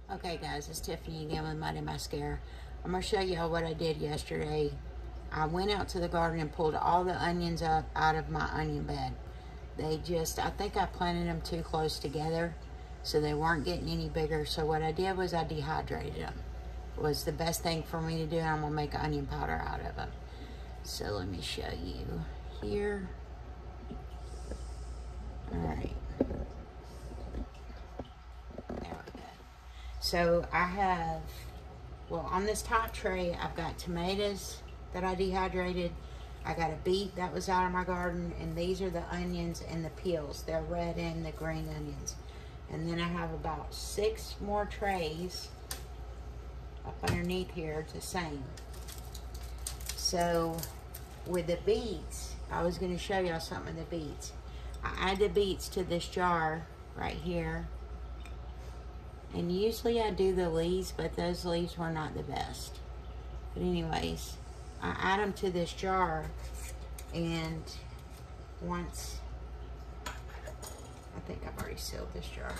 Okay guys, it's Tiffany again with Muddy Mascara. I'm going to show y'all what I did yesterday. I went out to the garden and pulled all the onions up out of my onion bed. I think I planted them too close together, so they weren't getting any bigger. So what I did was I dehydrated them. It was the best thing for me to do, and I'm going to make onion powder out of them. So let me show you here. Alright. So I have, well, on this top tray, I've got tomatoes that I dehydrated. I got a beet that was out of my garden, and these are the onions and the peels. They're red and the green onions. And then I have about 6 more trays up underneath here, it's the same. So with the beets, I was going to show y'all some of the beets. I add the beets to this jar right here. And usually I do the leaves, but those leaves were not the best. But anyways, I add them to this jar, and once, I think I've already sealed this jar.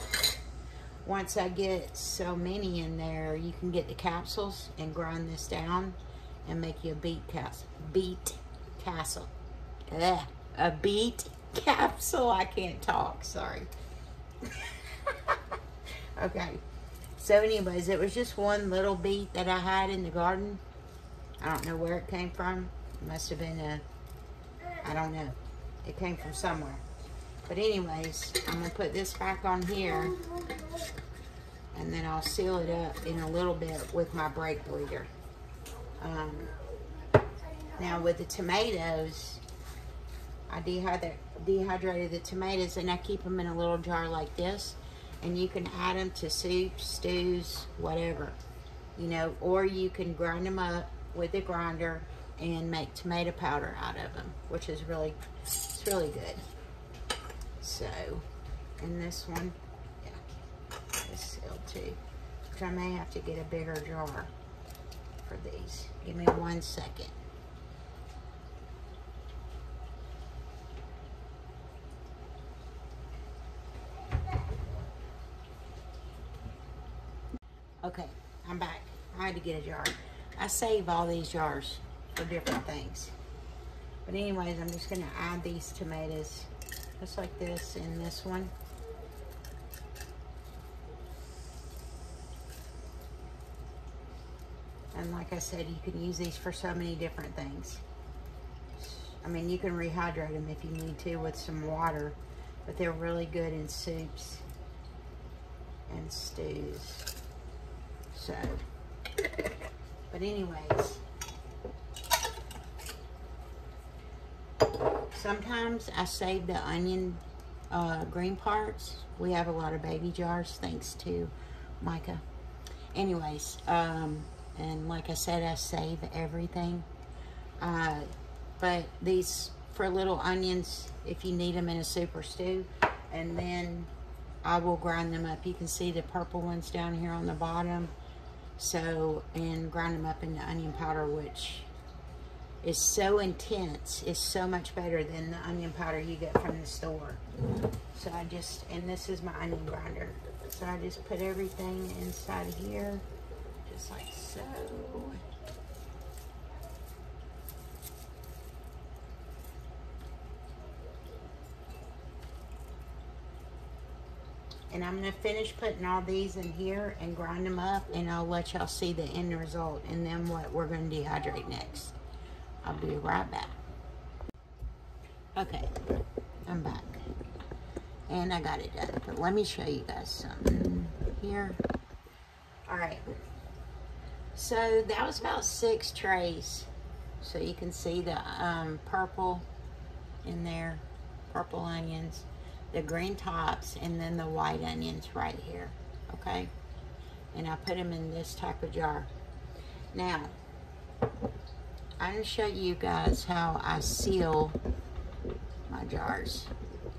Once I get so many in there, you can get the capsules and grind this down and make you a beet capsule. A beet capsule. I can't talk, sorry. Okay, so anyways, it was just one little beet that I had in the garden. I don't know where it came from. It must have been I don't know. It came from somewhere. But anyways, I'm going to put this back on here, and then I'll seal it up in a little bit with my brake bleeder. Now with the tomatoes, I dehydrated the tomatoes, and I keep them in a little jar like this. And you can add them to soups, stews, whatever, you know, or you can grind them up with a grinder and make tomato powder out of them, which is it's really good. So, and this one, yeah, is sealed too, which I may have to get a bigger jar for these. Give me 1 second. Okay, I'm back. I had to get a jar. I save all these jars for different things. But anyways, I'm just going to add these tomatoes just like this in this one. And like I said, you can use these for so many different things. I mean, you can rehydrate them if you need to with some water, but they're really good in soups and stews. So, but anyways, sometimes I save the onion green parts. We have a lot of baby jars, thanks to Micah. Anyways, and like I said, I save everything. But these for little onions, if you need them in a soup or stew, and then I will grind them up. You can see the purple ones down here on the bottom. So, and grind them up into onion powder, which is so intense. It's so much better than the onion powder you get from the store. So and this is my onion grinder. So I just put everything inside here, just like so. And I'm going to finish putting all these in here and grind them up, and I'll let y'all see the end result and then what we're going to dehydrate next. I'll be right back. Okay, I'm back. And I got it done. But let me show you guys something here. Alright. So that was about 6 trays. So you can see the purple in there. Purple onions. The green tops, and then the white onions right here, okay? And I put them in this type of jar. Now, I'm going to show you guys how I seal my jars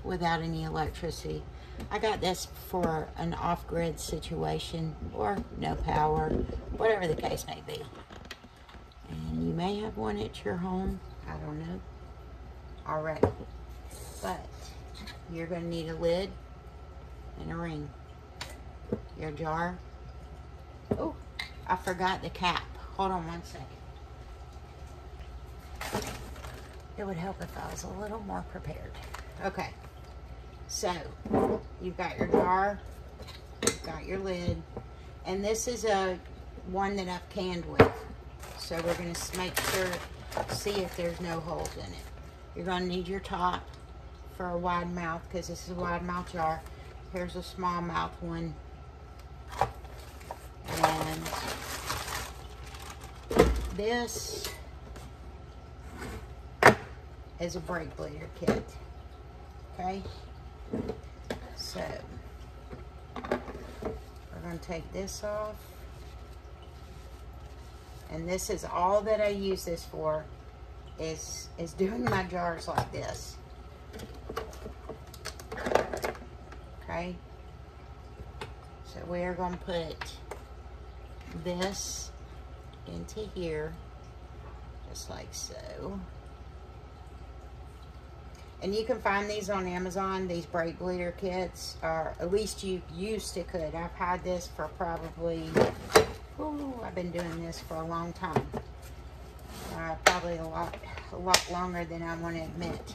without any electricity. I got this for an off-grid situation, or no power, whatever the case may be. And you may have one at your home, I don't know, already. But you're going to need a lid and a ring. Your jar Oh, I forgot the cap. Hold on one second. It would help if I was a little more prepared. Okay, so you've got your jar, you've got your lid, and this is a one that I've canned with. So we're going to make sure, see if there's no holes in it. You're going to need your top for a wide mouth, because this is a wide mouth jar. Here's a small mouth one. And this is a brake bleeder kit. Okay? So, we're going to take this off. And this is all that I use this for, is doing my jars like this. Okay? So we are going to put this into here, just like so. And you can find these on Amazon, these brake bleeder kits, or at least you used to could. I've had this for probably, I've been doing this for a long time. Probably a lot longer than I want to admit.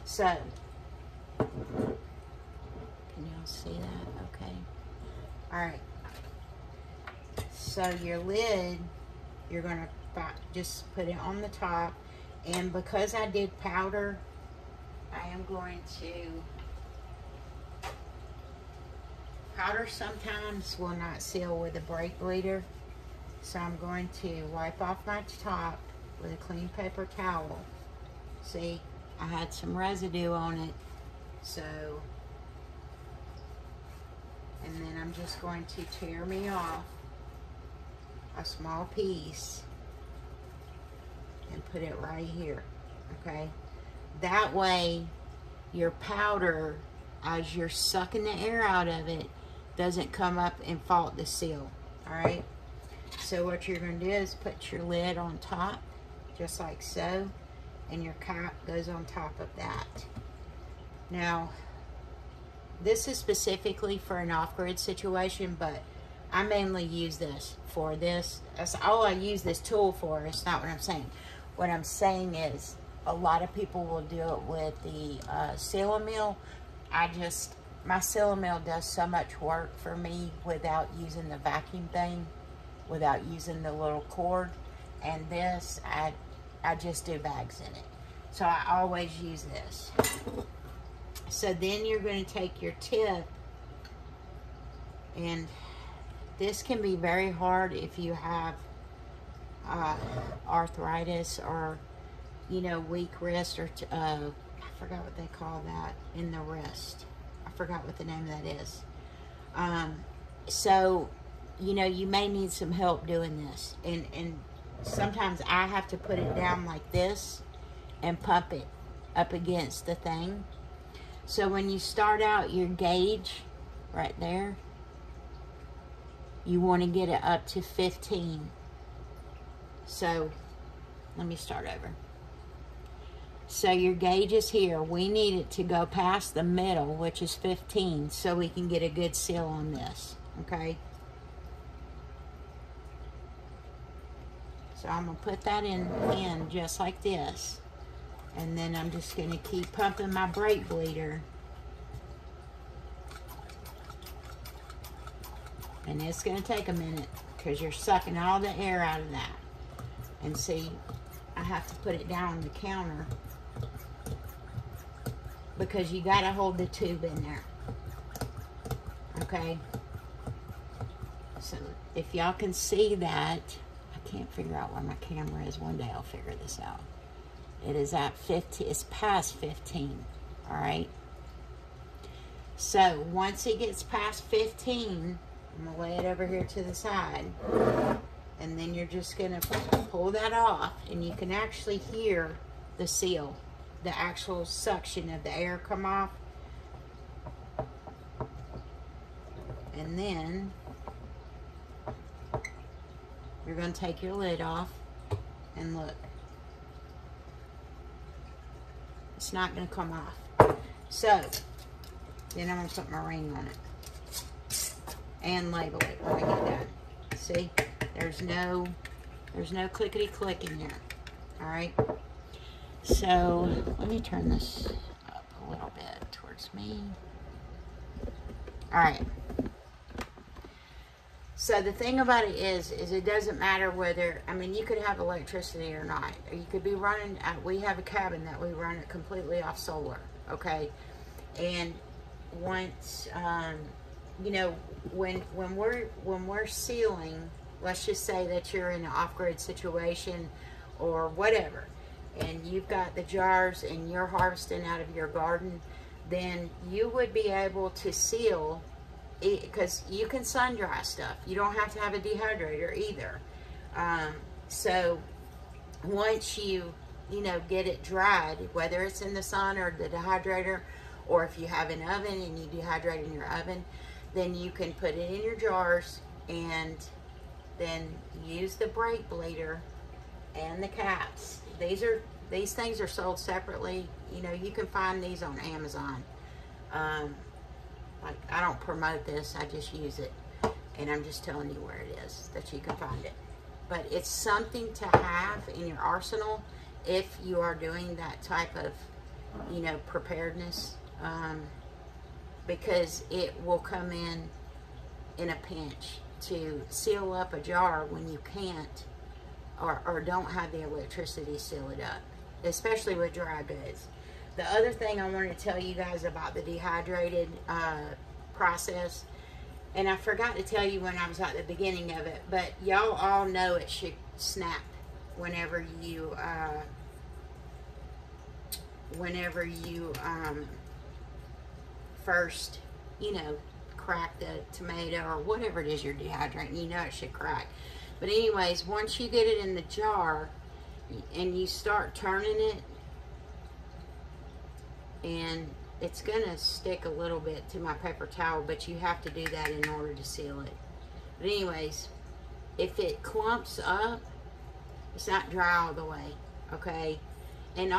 So, can y'all see that? Okay. All right. So your lid, you're going to just put it on the top. And because I did powder, I am going to, powder sometimes will not seal with a brake bleeder. So I'm going to wipe off my top with a clean paper towel. See, I had some residue on it. So, and then I'm just going to tear me off a small piece and put it right here, okay? That way, your powder, as you're sucking the air out of it, doesn't come up and fault the seal, all right? So what you're gonna do is put your lid on top, just like so, and your cap goes on top of that. Now, this is specifically for an off-grid situation, but I mainly use this for this. That's all I use this tool for. It's not what I'm saying. What I'm saying is a lot of people will do it with the Seal-A-Meal. My Seal-A-Meal does so much work for me without using the vacuum thing, without using the little cord. And this, I just do bags in it. So I always use this. So then you're going to take your tip, and this can be very hard if you have arthritis or, you know, weak wrist, or I forgot what they call that in the wrist. I forgot what the name of that is. So, you know, you may need some help doing this. And sometimes I have to put it down like this and pump it up against the thing. So when you start out your gauge right there, you want to get it up to 15. So let me start over. So your gauge is here. We need it to go past the middle, which is 15, so we can get a good seal on this, okay? So I'm going to put that in just like this. And then I'm just going to keep pumping my brake bleeder. And it's going to take a minute because you're sucking all the air out of that. And see, I have to put it down on the counter because you got to hold the tube in there. Okay? So if y'all can see that, I can't figure out where my camera is. One day I'll figure this out. It is at 15, it's past 15, all right? So once it gets past 15, I'm gonna lay it over here to the side, and then you're just gonna pull that off, and you can actually hear the seal, the actual suction of the air come off. And then you're gonna take your lid off, and look. It's not going to come off. So, then I'm going to put my ring on it. and label it when I get done. See, there's no clickety click in there. All right. So let me turn this up a little bit towards me. All right. So the thing about it is it doesn't matter whether, I mean, you could have electricity or not. You could be running, we have a cabin that we run it completely off solar, okay? And once, you know, when we're sealing, let's just say that you're in an off-grid situation or whatever, and you've got the jars and you're harvesting out of your garden, then you would be able to seal, because you can sun dry stuff. You don't have to have a dehydrator either. So once you know, get it dried, whether it's in the sun or the dehydrator, or if you have an oven and you dehydrate in your oven, then you can put it in your jars and then use the brake bleeder and the caps. These things are sold separately. You know, you can find these on Amazon. Like, I don't promote this, I just use it, and I'm just telling you where it is, that you can find it. But it's something to have in your arsenal if you are doing that type of, you know, preparedness, because it will come in a pinch to seal up a jar when you can't or don't have the electricity seal it up, especially with dry goods. The other thing I wanted to tell you guys about the dehydrated process, and I forgot to tell you when I was at the beginning of it, but y'all all know it should snap whenever you first, you know, crack the tomato or whatever it is you're dehydrating. You know it should crack. But anyways, once you get it in the jar and you start turning it, and it's gonna stick a little bit to my paper towel, but you have to do that in order to seal it. But anyways, if it clumps up, it's not dry all the way, okay? And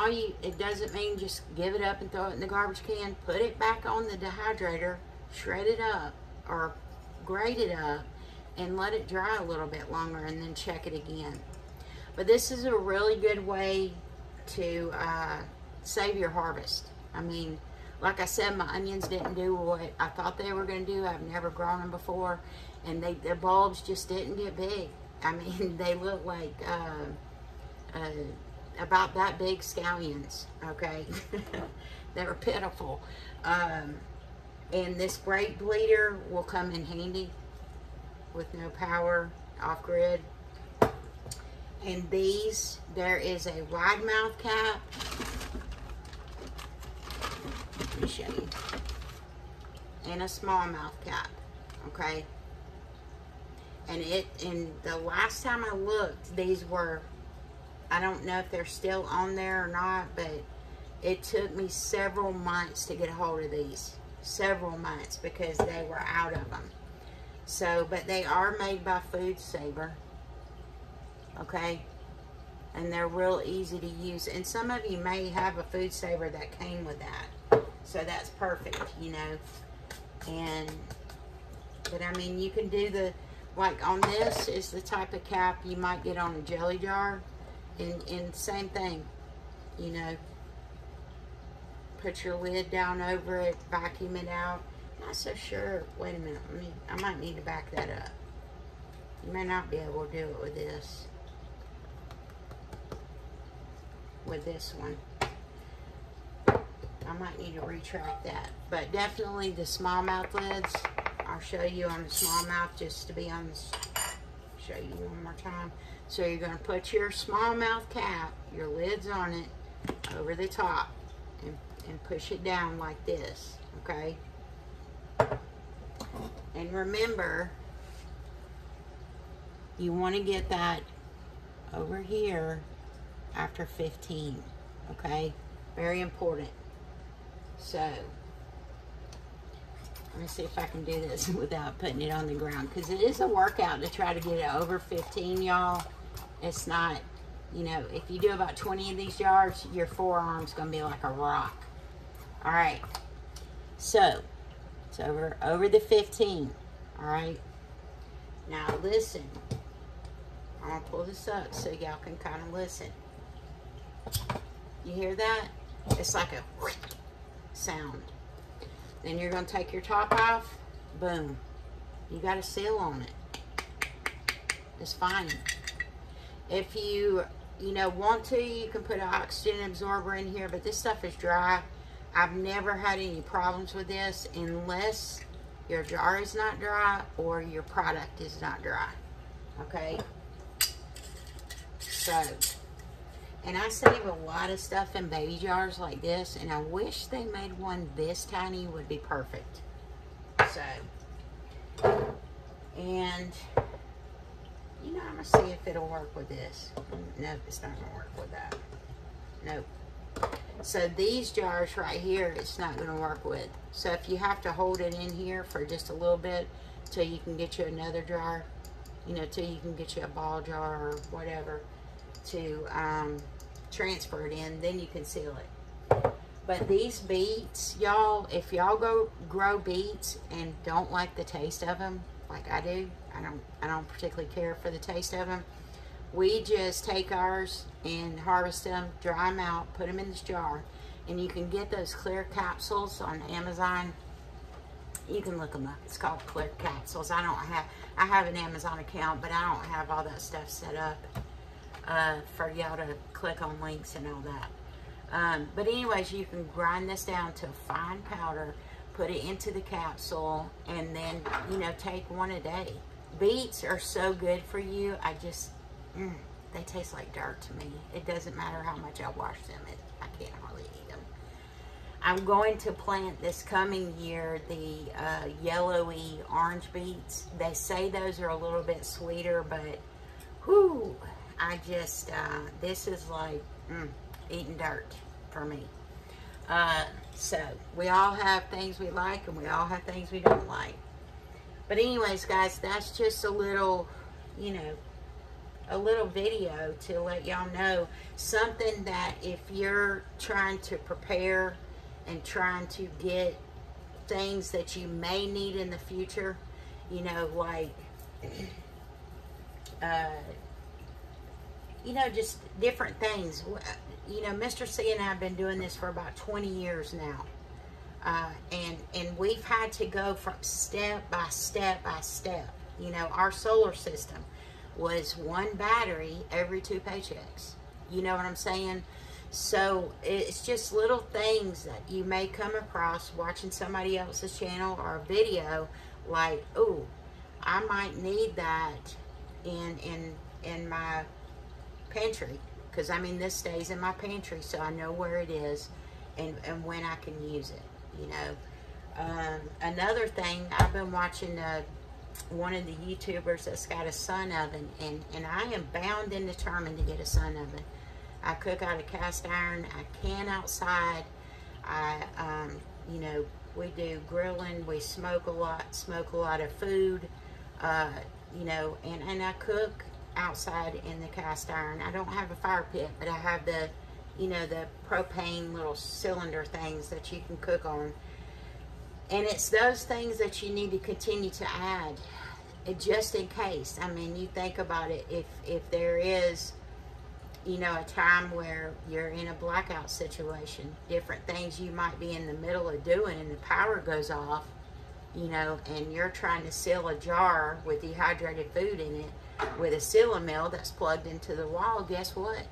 it doesn't mean just give it up and throw it in the garbage can. Put it back on the dehydrator, shred it up or grate it up, and let it dry a little bit longer, and then check it again. But this is a really good way to save your harvest. I mean, like I said, my onions didn't do what I thought they were going to do. I've never grown them before, and the bulbs just didn't get big. I mean, they look like about that big scallions, okay? They were pitiful. And this brake bleeder will come in handy with no power, off-grid. And these, there is a wide mouth cap. Let me show you. And a small mouth cap, okay? And the last time I looked, these were, I don't know if they're still on there or not, but it took me several months to get a hold of these. Several months, because they were out of them. So, but they are made by Food Saver, okay? And they're real easy to use. And some of you may have a Food Saver that came with that. So that's perfect, you know. But I mean, you can do like on this is the type of cap you might get on a jelly jar. And same thing, you know. Put your lid down over it, vacuum it out. Not so sure. Wait a minute. I might need to back that up. You may not be able to do it with this. With this one. I might need to retract that. But definitely the smallmouth lids. I'll show you on the smallmouth just to be on this. Show you one more time. So you're going to put your smallmouth cap, your lids on it, over the top. And push it down like this, okay? And remember, you want to get that over here after 15, okay? Very important. So, let me see if I can do this without putting it on the ground, because it is a workout to try to get it over 15, y'all. It's not, you know, if you do about 20 of these jars, your forearm's going to be like a rock. All right, so it's over the 15. All right. Now listen. I'm gonna pull this up so y'all can kind of listen. You hear that? It's like a sound. Then you're gonna take your top off. Boom. You got a seal on it. It's fine. If you want to, you can put an oxygen absorber in here, but this stuff is dry. I've never had any problems with this unless your jar is not dry or your product is not dry. Okay? So, and I save a lot of stuff in baby jars like this, and I wish they made one this tiny, would be perfect. So, and I'm gonna see if it'll work with this. Nope, it's not gonna work with that. Nope. So these jars right here, it's not gonna work with. So if you have to hold it in here for just a little bit till you can get you another jar, till you can get you a ball jar or whatever to transfer it in, then you can seal it. But these beets, y'all, if y'all go grow beets and don't like the taste of them, like I do, I don't particularly care for the taste of them. We just take ours and harvest them, dry them out, put them in this jar, and you can get those clear capsules on Amazon. You can look them up. It's called clear capsules. I have an Amazon account, but I don't have all that stuff set up for y'all to click on links and all that. But anyways, you can grind this down to a fine powder, put it into the capsule, and then, take one a day. Beets are so good for you. They taste like dirt to me. It doesn't matter how much I wash them. I can't hardly eat them. I'm going to plant this coming year the yellowy orange beets. They say those are a little bit sweeter, but whoo, this is like eating dirt for me. So we all have things we like and we all have things we don't like. But anyways, guys, that's just a little, a little video to let y'all know something that if you're trying to prepare and trying to get things that you may need in the future, like, just different things. Mr. C and I have been doing this for about 20 years now. And we've had to go from step by step by step. Our solar system was one battery every 2 paychecks. You know what I'm saying? So it's just little things that you may come across watching somebody else's channel or video, like, oh, I might need that in my pantry, because this stays in my pantry, so I know where it is and when I can use it. Another thing, I've been watching one of the YouTubers that's got a sun oven, and I am bound and determined to get a sun oven. I cook out of cast iron. I can outside. We do grilling. We smoke a lot of food, and I cook outside in the cast iron. I don't have a fire pit, but I have the propane little cylinder things that you can cook on. And it's those things that you need to continue to add, just in case. You think about it, if there is, a time where you're in a blackout situation, different things you might be in the middle of doing and the power goes off, and you're trying to seal a jar with dehydrated food in it with a sealing mill that's plugged into the wall, guess what?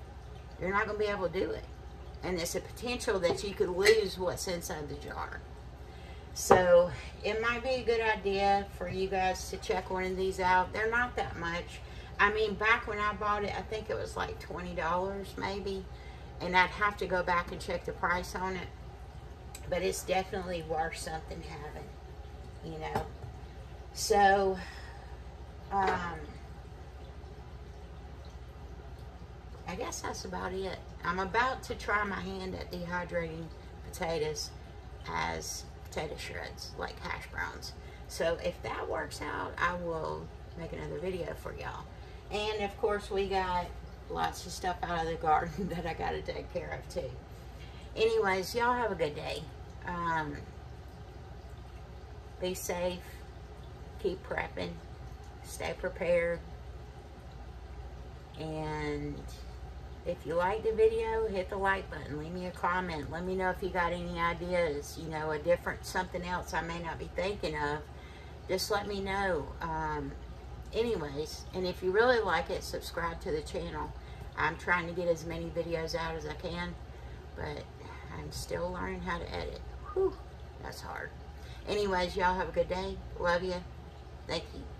You're not going to be able to do it. And there's a potential that you could lose what's inside the jar. So it might be a good idea for you guys to check one of these out. They're not that much. Back when I bought it, I think it was like $20 maybe. And I'd have to go back and check the price on it. But it's definitely worth something having, So, I guess that's about it. I'm about to try my hand at dehydrating potatoes as potato shreds, like hash browns. So if that works out, I will make another video for y'all. And of course, we got lots of stuff out of the garden that I got to take care of too. Anyways, y'all have a good day. Be safe. keep prepping, stay prepared, and if you like the video, hit the like button, leave me a comment, let me know if you got any ideas, you know, a different, something else I may not be thinking of, just let me know. Anyways, and if you really like it, subscribe to the channel. I'm trying to get as many videos out as I can, but I'm still learning how to edit. Whew, that's hard. Anyways, y'all have a good day. Love you. Thank you.